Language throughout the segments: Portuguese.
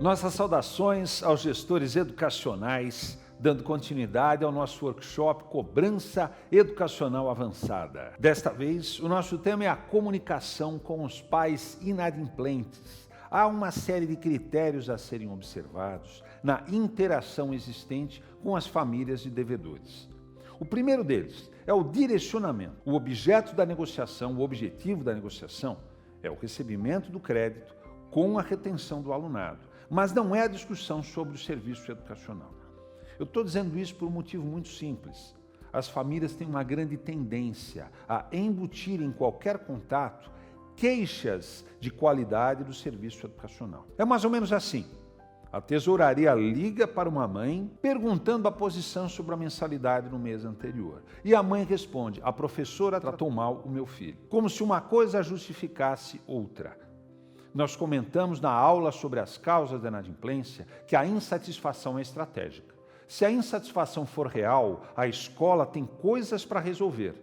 Nossas saudações aos gestores educacionais, dando continuidade ao nosso workshop Cobrança Educacional Avançada. Desta vez, o nosso tema é a comunicação com os pais inadimplentes. Há uma série de critérios a serem observados na interação existente com as famílias de devedores. O primeiro deles é o direcionamento. O objeto da negociação, o objetivo da negociação é o recebimento do crédito com a retenção do alunado, mas não é a discussão sobre o serviço educacional. Eu estou dizendo isso por um motivo muito simples. As famílias têm uma grande tendência a embutir em qualquer contato queixas de qualidade do serviço educacional. É mais ou menos assim. A tesouraria liga para uma mãe perguntando a posição sobre a mensalidade no mês anterior. E a mãe responde: a professora tratou mal o meu filho. Como se uma coisa justificasse outra. Nós comentamos na aula sobre as causas da inadimplência que a insatisfação é estratégica. Se a insatisfação for real, a escola tem coisas para resolver,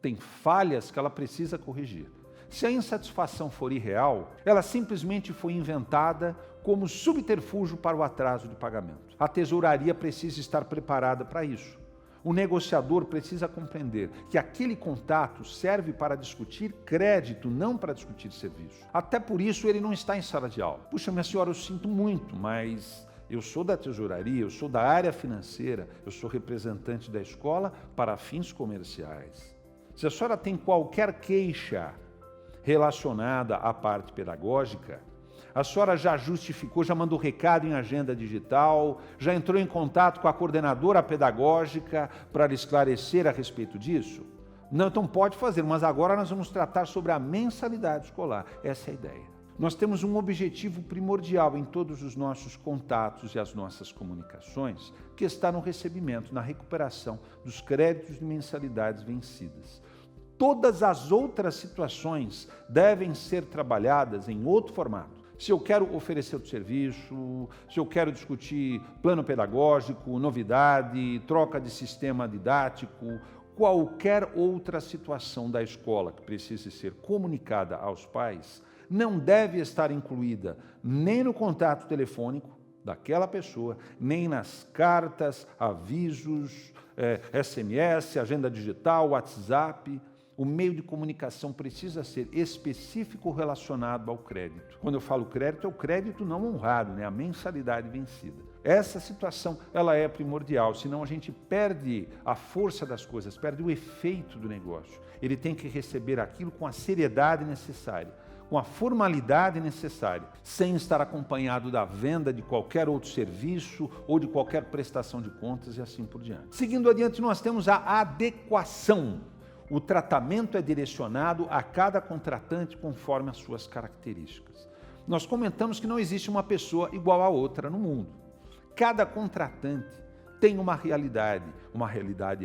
tem falhas que ela precisa corrigir. Se a insatisfação for irreal, ela simplesmente foi inventada como subterfúgio para o atraso de pagamento. A tesouraria precisa estar preparada para isso. O negociador precisa compreender que aquele contato serve para discutir crédito, não para discutir serviço. Até por isso ele não está em sala de aula. Puxa, minha senhora, eu sinto muito, mas eu sou da tesouraria, eu sou da área financeira, eu sou representante da escola para fins comerciais. Se a senhora tem qualquer queixa relacionada à parte pedagógica, a senhora já justificou, já mandou recado em agenda digital, já entrou em contato com a coordenadora pedagógica para lhe esclarecer a respeito disso? Não, então pode fazer, mas agora nós vamos tratar sobre a mensalidade escolar. Essa é a ideia. Nós temos um objetivo primordial em todos os nossos contatos e as nossas comunicações, que está no recebimento, na recuperação dos créditos de mensalidades vencidas. Todas as outras situações devem ser trabalhadas em outro formato. Se eu quero oferecer o serviço, se eu quero discutir plano pedagógico, novidade, troca de sistema didático, qualquer outra situação da escola que precise ser comunicada aos pais, não deve estar incluída nem no contato telefônico daquela pessoa, nem nas cartas, avisos, SMS, agenda digital, WhatsApp. O meio de comunicação precisa ser específico relacionado ao crédito. Quando eu falo crédito, é o crédito não honrado, né? A mensalidade vencida. Essa situação ela é primordial, senão a gente perde a força das coisas, perde o efeito do negócio. Ele tem que receber aquilo com a seriedade necessária, com a formalidade necessária, sem estar acompanhado da venda de qualquer outro serviço ou de qualquer prestação de contas e assim por diante. Seguindo adiante, nós temos a adequação. O tratamento é direcionado a cada contratante conforme as suas características. Nós comentamos que não existe uma pessoa igual a outra no mundo. Cada contratante tem uma realidade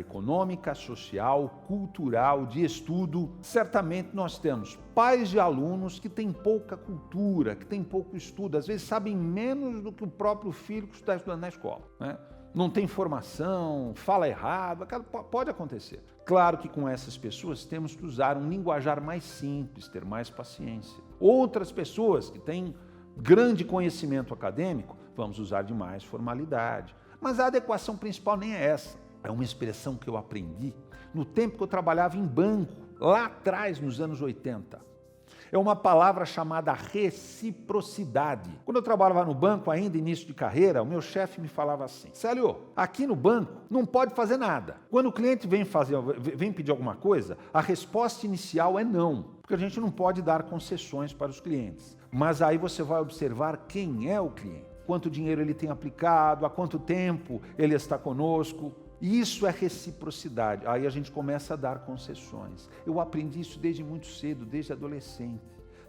econômica, social, cultural, de estudo. Certamente nós temos pais de alunos que têm pouca cultura, que têm pouco estudo, às vezes sabem menos do que o próprio filho que está estudando na escola, né? Não tem formação, fala errado, pode acontecer. Claro que com essas pessoas temos que usar um linguajar mais simples, ter mais paciência. Outras pessoas que têm grande conhecimento acadêmico, vamos usar de mais formalidade. Mas a adequação principal nem é essa. É uma expressão que eu aprendi no tempo que eu trabalhava em banco, lá atrás, nos anos 80. É uma palavra chamada reciprocidade. Quando eu trabalhava no banco, ainda início de carreira, o meu chefe me falava assim: Célio, aqui no banco não pode fazer nada. Quando o cliente vem pedir alguma coisa, a resposta inicial é não, porque a gente não pode dar concessões para os clientes. Mas aí você vai observar quem é o cliente, quanto dinheiro ele tem aplicado, há quanto tempo ele está conosco. Isso é reciprocidade. Aí a gente começa a dar concessões. Eu aprendi isso desde muito cedo, desde adolescente.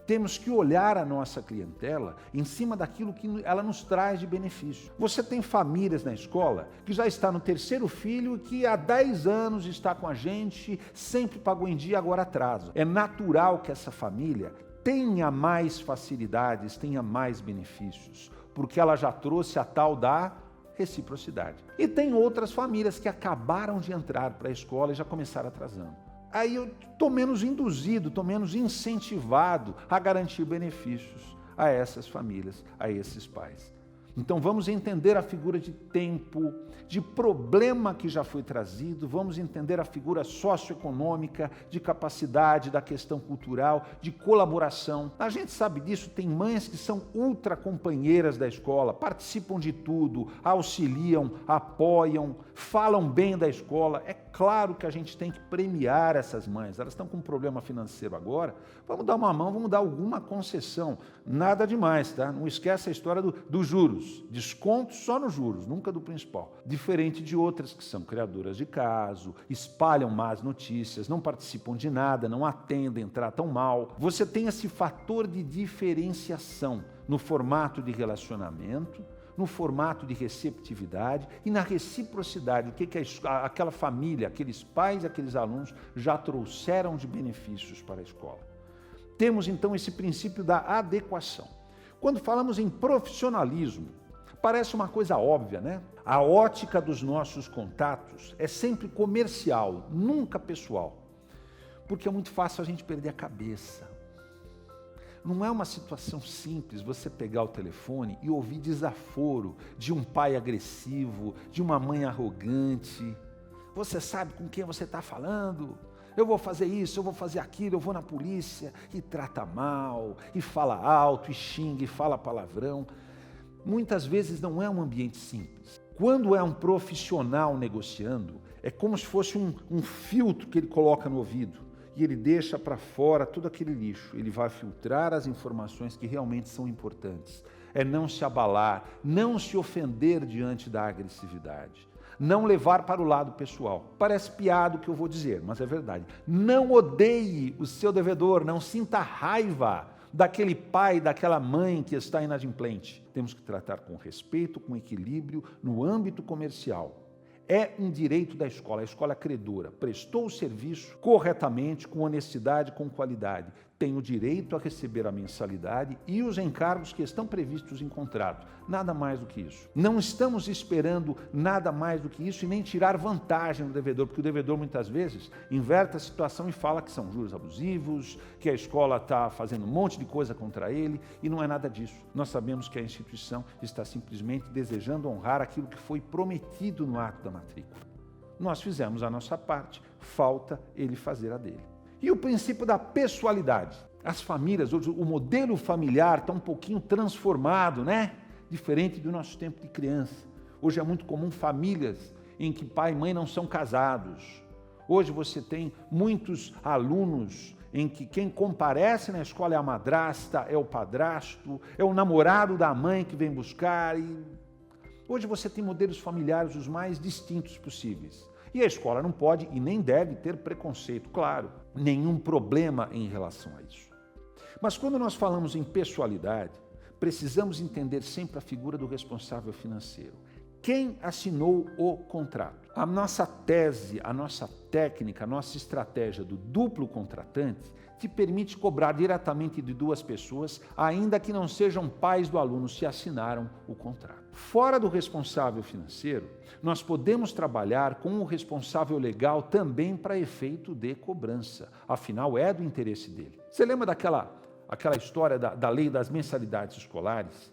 Temos que olhar a nossa clientela em cima daquilo que ela nos traz de benefício. Você tem famílias na escola que já está no terceiro filho e que há 10 anos está com a gente, sempre pagou em dia, agora atrasa. É natural que essa família tenha mais facilidades, tenha mais benefícios, porque ela já trouxe a tal da reciprocidade. E tem outras famílias que acabaram de entrar para a escola e já começaram atrasando. Aí eu estou menos induzido, estou menos incentivado a garantir benefícios a essas famílias, a esses pais. Então vamos entender a figura de tempo, de problema que já foi trazido, vamos entender a figura socioeconômica, de capacidade, da questão cultural, de colaboração. A gente sabe disso, tem mães que são ultra companheiras da escola, participam de tudo, auxiliam, apoiam, falam bem da escola. É claro que a gente tem que premiar essas mães, elas estão com um problema financeiro agora, vamos dar uma mão, vamos dar alguma concessão, nada demais, tá? Não esquece a história dos juros, desconto só nos juros, nunca do principal. Diferente de outras que são criadoras de caso, espalham más notícias, não participam de nada, não atendem, tratam mal. Você tem esse fator de diferenciação no formato de relacionamento, no formato de receptividade e na reciprocidade, o que aquela família, aqueles pais, aqueles alunos já trouxeram de benefícios para a escola. Temos então esse princípio da adequação. Quando falamos em profissionalismo, parece uma coisa óbvia, né? A ótica dos nossos contatos é sempre comercial, nunca pessoal, porque é muito fácil a gente perder a cabeça. Não é uma situação simples você pegar o telefone e ouvir desaforo de um pai agressivo, de uma mãe arrogante. Você sabe com quem você está falando? Eu vou fazer isso, eu vou fazer aquilo, eu vou na polícia, e trata mal, e fala alto, e xinga, e fala palavrão. Muitas vezes não é um ambiente simples. Quando é um profissional negociando, é como se fosse um filtro que ele coloca no ouvido e ele deixa para fora todo aquele lixo. Ele vai filtrar as informações que realmente são importantes. É não se abalar, não se ofender diante da agressividade. Não levar para o lado pessoal. Parece piada o que eu vou dizer, mas é verdade. Não odeie o seu devedor, não sinta raiva daquele pai, daquela mãe que está inadimplente. Temos que tratar com respeito, com equilíbrio, no âmbito comercial. É um direito da escola, a escola é credora, prestou o serviço corretamente, com honestidade, com qualidade. Tem o direito a receber a mensalidade e os encargos que estão previstos em contrato. Nada mais do que isso. Não estamos esperando nada mais do que isso e nem tirar vantagem do devedor, porque o devedor muitas vezes inverte a situação e fala que são juros abusivos, que a escola está fazendo um monte de coisa contra ele, e não é nada disso. Nós sabemos que a instituição está simplesmente desejando honrar aquilo que foi prometido no ato da matrícula. Nós fizemos a nossa parte, falta ele fazer a dele. E o princípio da pessoalidade. As famílias, hoje o modelo familiar está um pouquinho transformado, né? Diferente do nosso tempo de criança. Hoje é muito comum famílias em que pai e mãe não são casados. Hoje você tem muitos alunos em que quem comparece na escola é a madrasta, é o padrasto, é o namorado da mãe que vem buscar. Hoje você tem modelos familiares os mais distintos possíveis. E a escola não pode e nem deve ter preconceito, claro, nenhum problema em relação a isso. Mas quando nós falamos em pessoalidade, precisamos entender sempre a figura do responsável financeiro. Quem assinou o contrato? A nossa tese, a nossa técnica, a nossa estratégia do duplo contratante te permite cobrar diretamente de duas pessoas, ainda que não sejam pais do aluno, se assinaram o contrato. Fora do responsável financeiro, nós podemos trabalhar com o responsável legal também para efeito de cobrança. Afinal, é do interesse dele. Você lembra daquela história da lei das mensalidades escolares?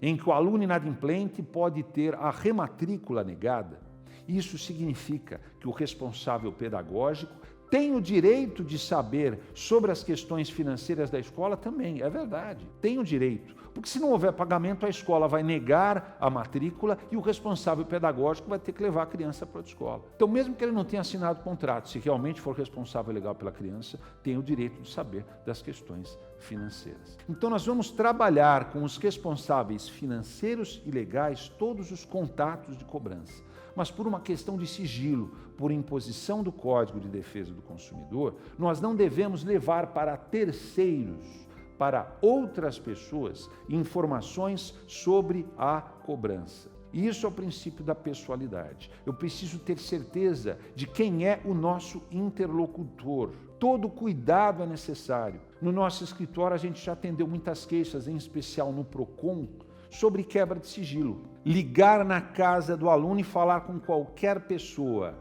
Em que o aluno inadimplente pode ter a rematrícula negada. Isso significa que o responsável pedagógico tem o direito de saber sobre as questões financeiras da escola também, é verdade, tem o direito. Porque se não houver pagamento, a escola vai negar a matrícula e o responsável pedagógico vai ter que levar a criança para outra escola. Então, mesmo que ele não tenha assinado o contrato, se realmente for responsável legal pela criança, tem o direito de saber das questões financeiras. Então, nós vamos trabalhar com os responsáveis financeiros e legais todos os contatos de cobrança. Mas por uma questão de sigilo, por imposição do Código de Defesa do Consumidor, nós não devemos levar para terceiros, para outras pessoas, informações sobre a cobrança. Isso é o princípio da pessoalidade. Eu preciso ter certeza de quem é o nosso interlocutor. Todo cuidado é necessário. No nosso escritório, a gente já atendeu muitas queixas, em especial no PROCON, sobre quebra de sigilo. Ligar na casa do aluno e falar com qualquer pessoa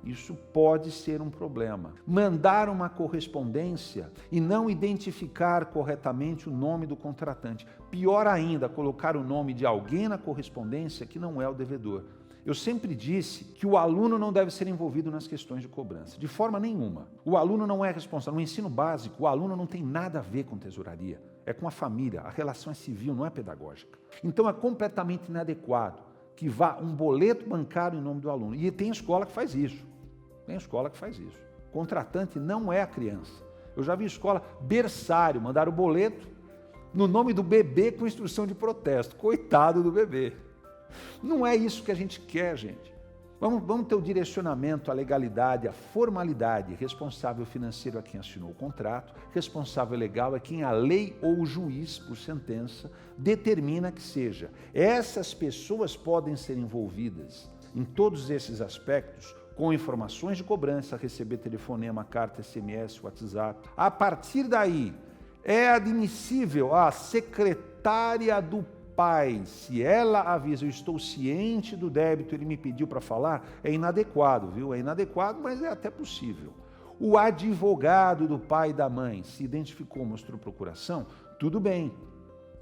Isso pode ser um problema. Mandar uma correspondência e não identificar corretamente o nome do contratante. Pior ainda, colocar o nome de alguém na correspondência que não é o devedor. Eu sempre disse que o aluno não deve ser envolvido nas questões de cobrança, de forma nenhuma. O aluno não é responsável. No ensino básico, o aluno não tem nada a ver com tesouraria. É com a família, a relação é civil, não é pedagógica. Então é completamente inadequado que vá um boleto bancário em nome do aluno. E tem escola que faz isso. Tem escola que faz isso. O contratante não é a criança. Eu já vi escola berçário, mandar o boleto no nome do bebê com instrução de protesto. Coitado do bebê. Não é isso que a gente quer, gente. Vamos ter o direcionamento, a legalidade, a formalidade. Responsável financeiro é quem assinou o contrato, responsável legal é quem a lei ou o juiz, por sentença, determina que seja. Essas pessoas podem ser envolvidas em todos esses aspectos com informações de cobrança, receber telefonema, carta, SMS, WhatsApp. A partir daí, é admissível a secretária do pai, se ela avisa, eu estou ciente do débito, ele me pediu para falar, é inadequado, viu? É inadequado, mas é até possível. O advogado do pai e da mãe se identificou, mostrou procuração, tudo bem.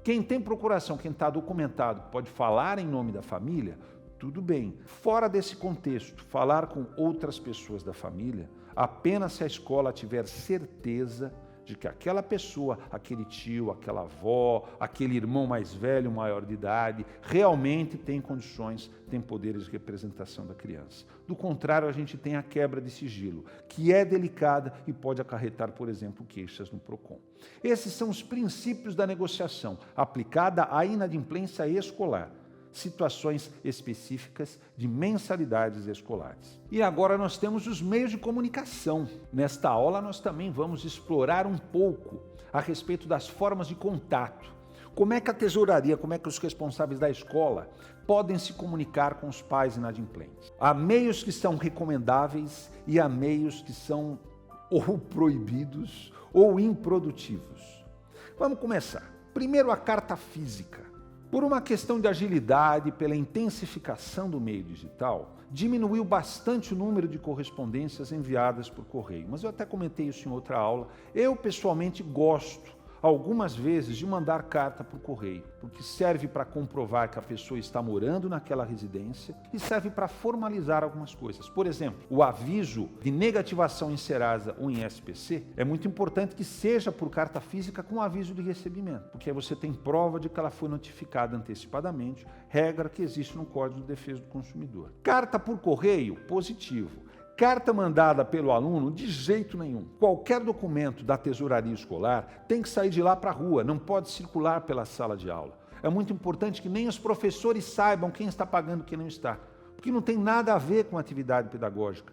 Quem tem procuração, quem está documentado, pode falar em nome da família, tudo bem. Fora desse contexto, falar com outras pessoas da família, apenas se a escola tiver certeza de que aquela pessoa, aquele tio, aquela avó, aquele irmão mais velho, maior de idade, realmente tem condições, tem poderes de representação da criança. Do contrário, a gente tem a quebra de sigilo, que é delicada e pode acarretar, por exemplo, queixas no PROCON. Esses são os princípios da negociação, aplicada à inadimplência escolar. Situações específicas de mensalidades escolares. E agora nós temos os meios de comunicação. Nesta aula nós também vamos explorar um pouco a respeito das formas de contato. Como é que a tesouraria, como é que os responsáveis da escola podem se comunicar com os pais inadimplentes? Há meios que são recomendáveis e há meios que são ou proibidos ou improdutivos. Vamos começar. Primeiro, a carta física. Por uma questão de agilidade, pela intensificação do meio digital, diminuiu bastante o número de correspondências enviadas por correio. Mas eu até comentei isso em outra aula. Eu, pessoalmente, gosto, algumas vezes, de mandar carta por correio, porque serve para comprovar que a pessoa está morando naquela residência e serve para formalizar algumas coisas. Por exemplo, o aviso de negativação em Serasa ou em SPC é muito importante que seja por carta física com aviso de recebimento, porque aí você tem prova de que ela foi notificada antecipadamente, regra que existe no Código de Defesa do Consumidor. Carta por correio, positivo. Carta mandada pelo aluno, de jeito nenhum. Qualquer documento da tesouraria escolar tem que sair de lá para a rua, não pode circular pela sala de aula. É muito importante que nem os professores saibam quem está pagando e quem não está, porque não tem nada a ver com a atividade pedagógica.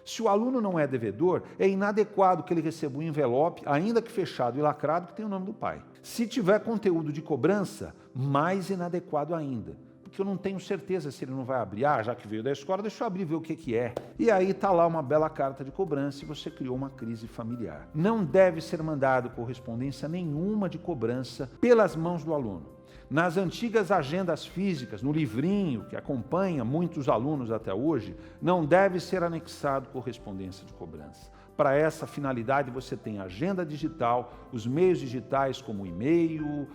Se o aluno não é devedor, é inadequado que ele receba um envelope, ainda que fechado e lacrado, que tem o nome do pai. Se tiver conteúdo de cobrança, mais inadequado ainda. Porque eu não tenho certeza se ele não vai abrir. Já que veio da escola, deixa eu abrir e ver o que é. E aí está lá uma bela carta de cobrança e você criou uma crise familiar. Não deve ser mandado correspondência nenhuma de cobrança pelas mãos do aluno. Nas antigas agendas físicas, no livrinho que acompanha muitos alunos até hoje, não deve ser anexado correspondência de cobrança. Para essa finalidade, você tem a agenda digital, os meios digitais como e-mail,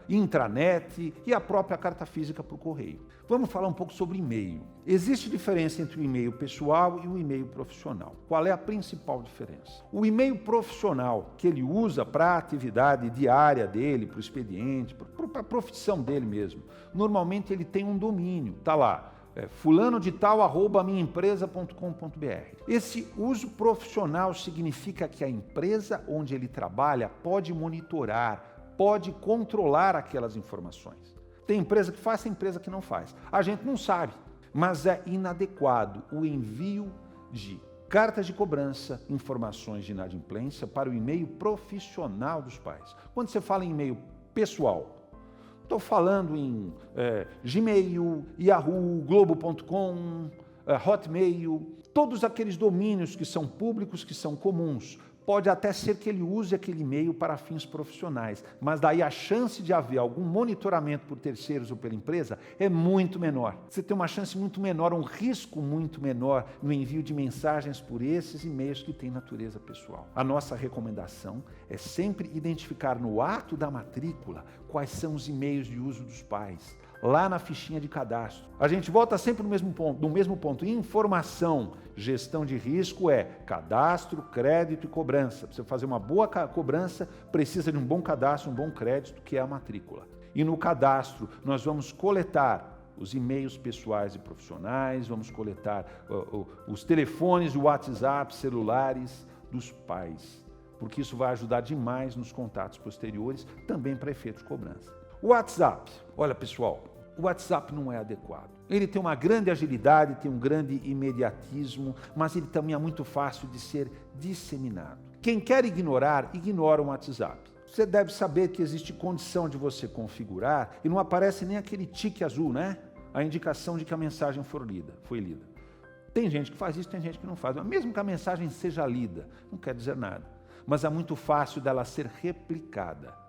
intranet e a própria carta física por correio. Vamos falar um pouco sobre e-mail. Existe diferença entre o e-mail pessoal e o e-mail profissional. Qual é a principal diferença? O e-mail profissional, que ele usa para a atividade diária dele, para o expediente, para a profissão dele mesmo, normalmente ele tem um domínio, está lá. fulano de tal, @minhaempresa.com.br. Esse uso profissional significa que a empresa onde ele trabalha pode monitorar, pode controlar aquelas informações. Tem empresa que faz, tem empresa que não faz. A gente não sabe, mas é inadequado o envio de cartas de cobrança, informações de inadimplência para o e-mail profissional dos pais. Quando você fala em e-mail pessoal, estou falando em Gmail, Yahoo, Globo.com, Hotmail, todos aqueles domínios que são públicos, que são comuns, pode até ser que ele use aquele e-mail para fins profissionais, mas daí a chance de haver algum monitoramento por terceiros ou pela empresa é muito menor. Você tem uma chance muito menor, um risco muito menor no envio de mensagens por esses e-mails que têm natureza pessoal. A nossa recomendação é sempre identificar no ato da matrícula quais são os e-mails de uso dos pais, lá na fichinha de cadastro. A gente volta sempre no mesmo ponto. Informação, gestão de risco é cadastro, crédito e cobrança. Para você fazer uma boa cobrança, precisa de um bom cadastro, um bom crédito, que é a matrícula. E no cadastro, nós vamos coletar os e-mails pessoais e profissionais, vamos coletar os telefones, o WhatsApp, celulares dos pais, porque isso vai ajudar demais nos contatos posteriores, também para efeito de cobrança. O WhatsApp, olha pessoal, o WhatsApp não é adequado. Ele tem uma grande agilidade, tem um grande imediatismo, mas ele também é muito fácil de ser disseminado. Quem quer ignorar, ignora o WhatsApp. Você deve saber que existe condição de você configurar e não aparece nem aquele tique azul, né? A indicação de que a mensagem foi lida. Tem gente que faz isso, tem gente que não faz. Mas mesmo que a mensagem seja lida, não quer dizer nada. Mas é muito fácil dela ser replicada.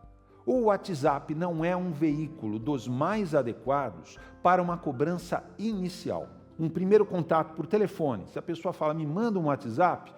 O WhatsApp não é um veículo dos mais adequados para uma cobrança inicial. Um primeiro contato por telefone, se a pessoa fala, me manda um WhatsApp,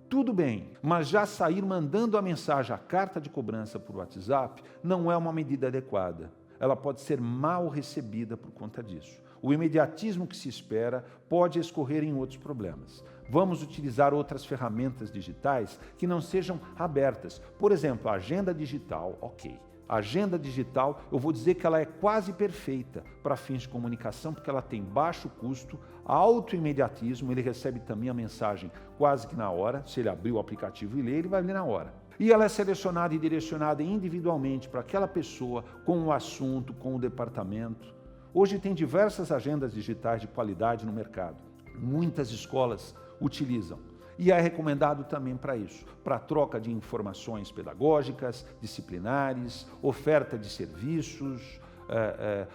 tudo bem, mas já sair mandando a mensagem, a carta de cobrança por WhatsApp, não é uma medida adequada. Ela pode ser mal recebida por conta disso. O imediatismo que se espera pode escorrer em outros problemas. Vamos utilizar outras ferramentas digitais que não sejam abertas. Por exemplo, a agenda digital, ok. A agenda digital, eu vou dizer que ela é quase perfeita para fins de comunicação, porque ela tem baixo custo, alto imediatismo, ele recebe também a mensagem quase que na hora, se ele abrir o aplicativo e ler, ele vai ler na hora. E ela é selecionada e direcionada individualmente para aquela pessoa, com o assunto, com o departamento. Hoje tem diversas agendas digitais de qualidade no mercado. Muitas escolas utilizam. E é recomendado também para isso, para troca de informações pedagógicas, disciplinares, oferta de serviços,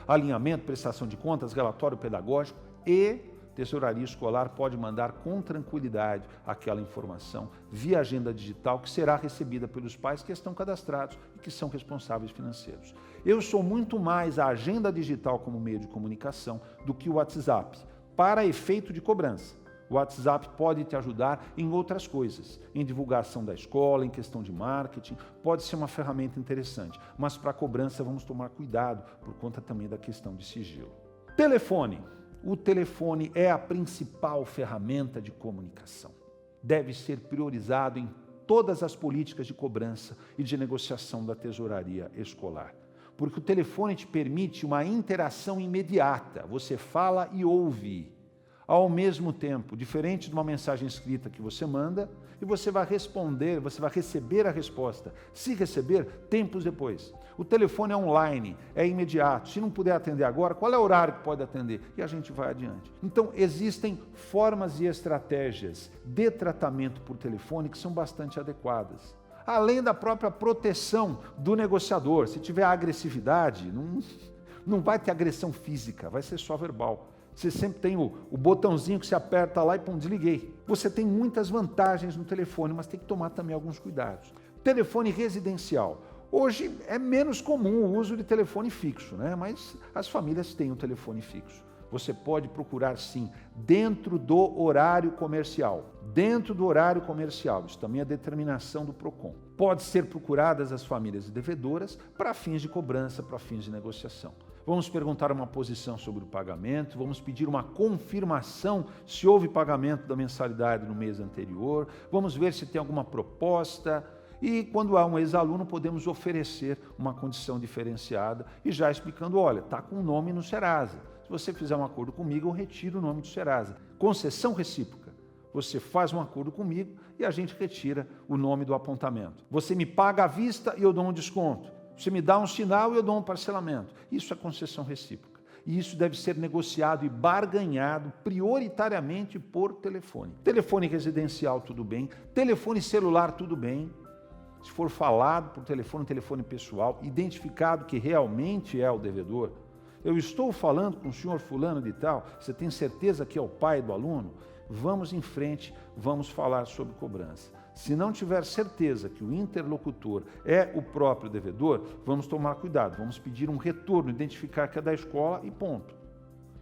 alinhamento, prestação de contas, relatório pedagógico e tesouraria escolar pode mandar com tranquilidade aquela informação via agenda digital que será recebida pelos pais que estão cadastrados e que são responsáveis financeiros. Eu sou muito mais a agenda digital como meio de comunicação do que o WhatsApp, para efeito de cobrança. O WhatsApp pode te ajudar em outras coisas, em divulgação da escola, em questão de marketing, pode ser uma ferramenta interessante, mas para cobrança vamos tomar cuidado por conta também da questão de sigilo. Telefone. O telefone é a principal ferramenta de comunicação. Deve ser priorizado em todas as políticas de cobrança e de negociação da tesouraria escolar, porque o telefone te permite uma interação imediata, você fala e ouve. Ao mesmo tempo, diferente de uma mensagem escrita que você manda, e você vai responder, você vai receber a resposta. Se receber, tempos depois. O telefone é online, é imediato. Se não puder atender agora, qual é o horário que pode atender? E a gente vai adiante. Então, existem formas e estratégias de tratamento por telefone que são bastante adequadas. Além da própria proteção do negociador. Se tiver agressividade, não vai ter agressão física, vai ser só verbal. Você sempre tem o botãozinho que você aperta lá e pum, desliguei. Você tem muitas vantagens no telefone, mas tem que tomar também alguns cuidados. Telefone residencial. Hoje é menos comum o uso de telefone fixo, né? Mas as famílias têm um telefone fixo. Você pode procurar sim, dentro do horário comercial. Dentro do horário comercial, isso também é determinação do PROCON. Pode ser procuradas as famílias devedoras para fins de cobrança, para fins de negociação. Vamos perguntar uma posição sobre o pagamento, vamos pedir uma confirmação se houve pagamento da mensalidade no mês anterior, vamos ver se tem alguma proposta e quando há um ex-aluno podemos oferecer uma condição diferenciada e já explicando, olha, está com o nome no Serasa, se você fizer um acordo comigo eu retiro o nome do Serasa. Concessão recíproca, você faz um acordo comigo e a gente retira o nome do apontamento. Você me paga à vista e eu dou um desconto. Você me dá um sinal e eu dou um parcelamento. Isso é concessão recíproca. E isso deve ser negociado e barganhado prioritariamente por telefone. Telefone residencial, tudo bem. Telefone celular, tudo bem. Se for falado por telefone pessoal, identificado que realmente é o devedor. Eu estou falando com o senhor fulano de tal, você tem certeza que é o pai do aluno? Vamos em frente, vamos falar sobre cobrança. Se não tiver certeza que o interlocutor é o próprio devedor, vamos tomar cuidado, vamos pedir um retorno, identificar que é da escola e ponto.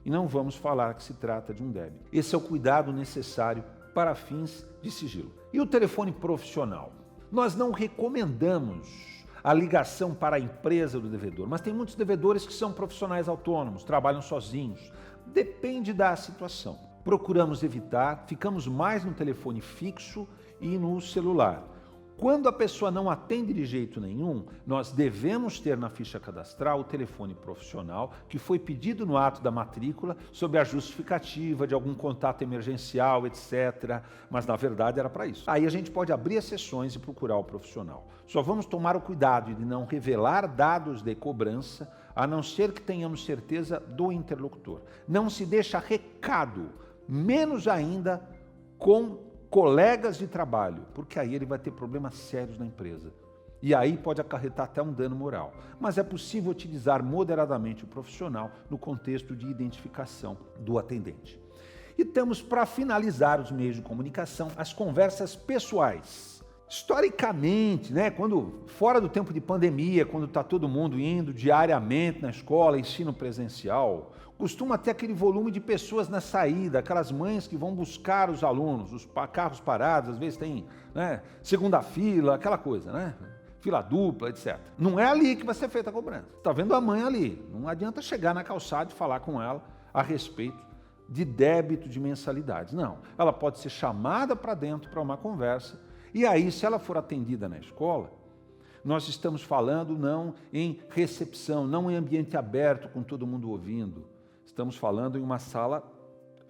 E não vamos falar que se trata de um débito. Esse é o cuidado necessário para fins de sigilo. E o telefone profissional? Nós não recomendamos a ligação para a empresa do devedor, mas tem muitos devedores que são profissionais autônomos, trabalham sozinhos. Depende da situação. Procuramos evitar, ficamos mais no telefone fixo e no celular. Quando a pessoa não atende de jeito nenhum, nós devemos ter na ficha cadastral o telefone profissional que foi pedido no ato da matrícula sob a justificativa de algum contato emergencial, etc. Mas na verdade era para isso. Aí a gente pode abrir as sessões e procurar o profissional. Só vamos tomar o cuidado de não revelar dados de cobrança, a não ser que tenhamos certeza do interlocutor. Não se deixa recado, menos ainda com colegas de trabalho, porque aí ele vai ter problemas sérios na empresa. E aí pode acarretar até um dano moral. Mas é possível utilizar moderadamente o profissional no contexto de identificação do atendente. E temos, para finalizar os meios de comunicação, as conversas pessoais. Historicamente, quando fora do tempo de pandemia, quando está todo mundo indo diariamente na escola, ensino presencial, costuma ter aquele volume de pessoas na saída, aquelas mães que vão buscar os alunos, os carros parados, às vezes tem segunda fila, aquela coisa, fila dupla, etc. Não é ali que vai ser feita a cobrança. Está vendo a mãe ali, não adianta chegar na calçada e falar com ela a respeito de débito de mensalidades. Não, ela pode ser chamada para dentro para uma conversa, e aí, se ela for atendida na escola, nós estamos falando não em recepção, não em ambiente aberto com todo mundo ouvindo. Estamos falando em uma sala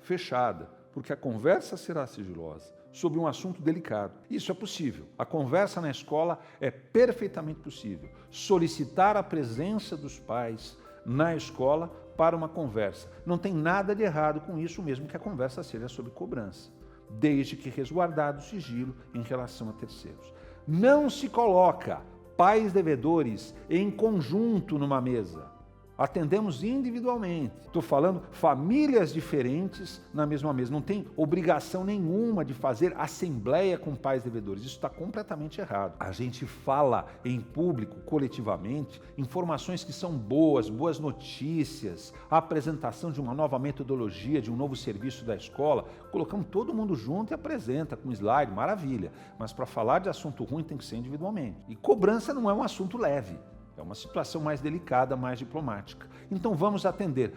fechada, porque a conversa será sigilosa, sobre um assunto delicado. Isso é possível. A conversa na escola é perfeitamente possível. Solicitar a presença dos pais na escola para uma conversa. Não tem nada de errado com isso, mesmo que a conversa seja sobre cobrança, desde que resguardado o sigilo em relação a terceiros. Não se coloca pais devedores em conjunto numa mesa. Atendemos individualmente. Estou falando famílias diferentes na mesma mesa. Não tem obrigação nenhuma de fazer assembleia com pais devedores. Isso está completamente errado. A gente fala em público, coletivamente, informações que são boas notícias, a apresentação de uma nova metodologia, de um novo serviço da escola. Colocamos todo mundo junto e apresenta com slide, maravilha. Mas para falar de assunto ruim tem que ser individualmente. E cobrança não é um assunto leve. É uma situação mais delicada, mais diplomática. Então vamos atender.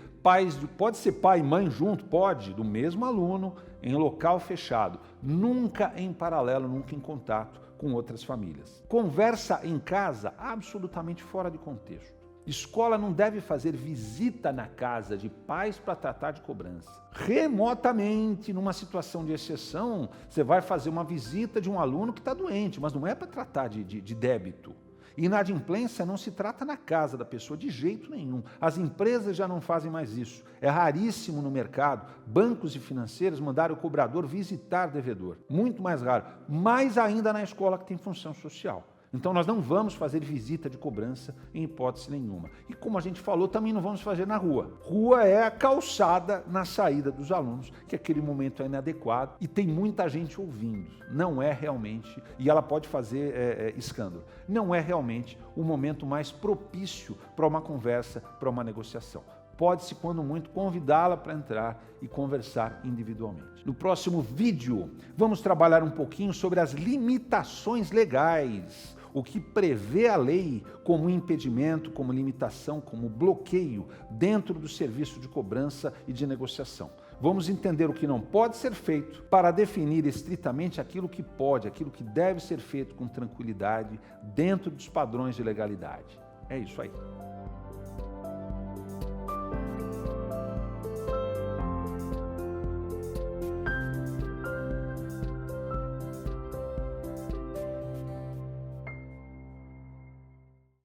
Pode ser pai e mãe junto? Pode, do mesmo aluno, em local fechado. Nunca em paralelo, nunca em contato com outras famílias. Conversa em casa, absolutamente fora de contexto. Escola não deve fazer visita na casa de pais para tratar de cobrança. Remotamente, numa situação de exceção, você vai fazer uma visita de um aluno que está doente, mas não é para tratar de débito. Inadimplência não se trata na casa da pessoa de jeito nenhum. As empresas já não fazem mais isso. É raríssimo no mercado bancos e financeiras mandarem o cobrador visitar devedor. Muito mais raro. Mais ainda na escola que tem função social. Então nós não vamos fazer visita de cobrança em hipótese nenhuma. E como a gente falou, também não vamos fazer na rua. Rua é a calçada na saída dos alunos, que aquele momento é inadequado e tem muita gente ouvindo. Não é realmente, e ela pode fazer escândalo, não é realmente o momento mais propício para uma conversa, para uma negociação. Pode-se, quando muito, convidá-la para entrar e conversar individualmente. No próximo vídeo, vamos trabalhar um pouquinho sobre as limitações legais, o que prevê a lei como impedimento, como limitação, como bloqueio dentro do serviço de cobrança e de negociação. Vamos entender o que não pode ser feito para definir estritamente aquilo que pode, aquilo que deve ser feito com tranquilidade dentro dos padrões de legalidade. É isso aí.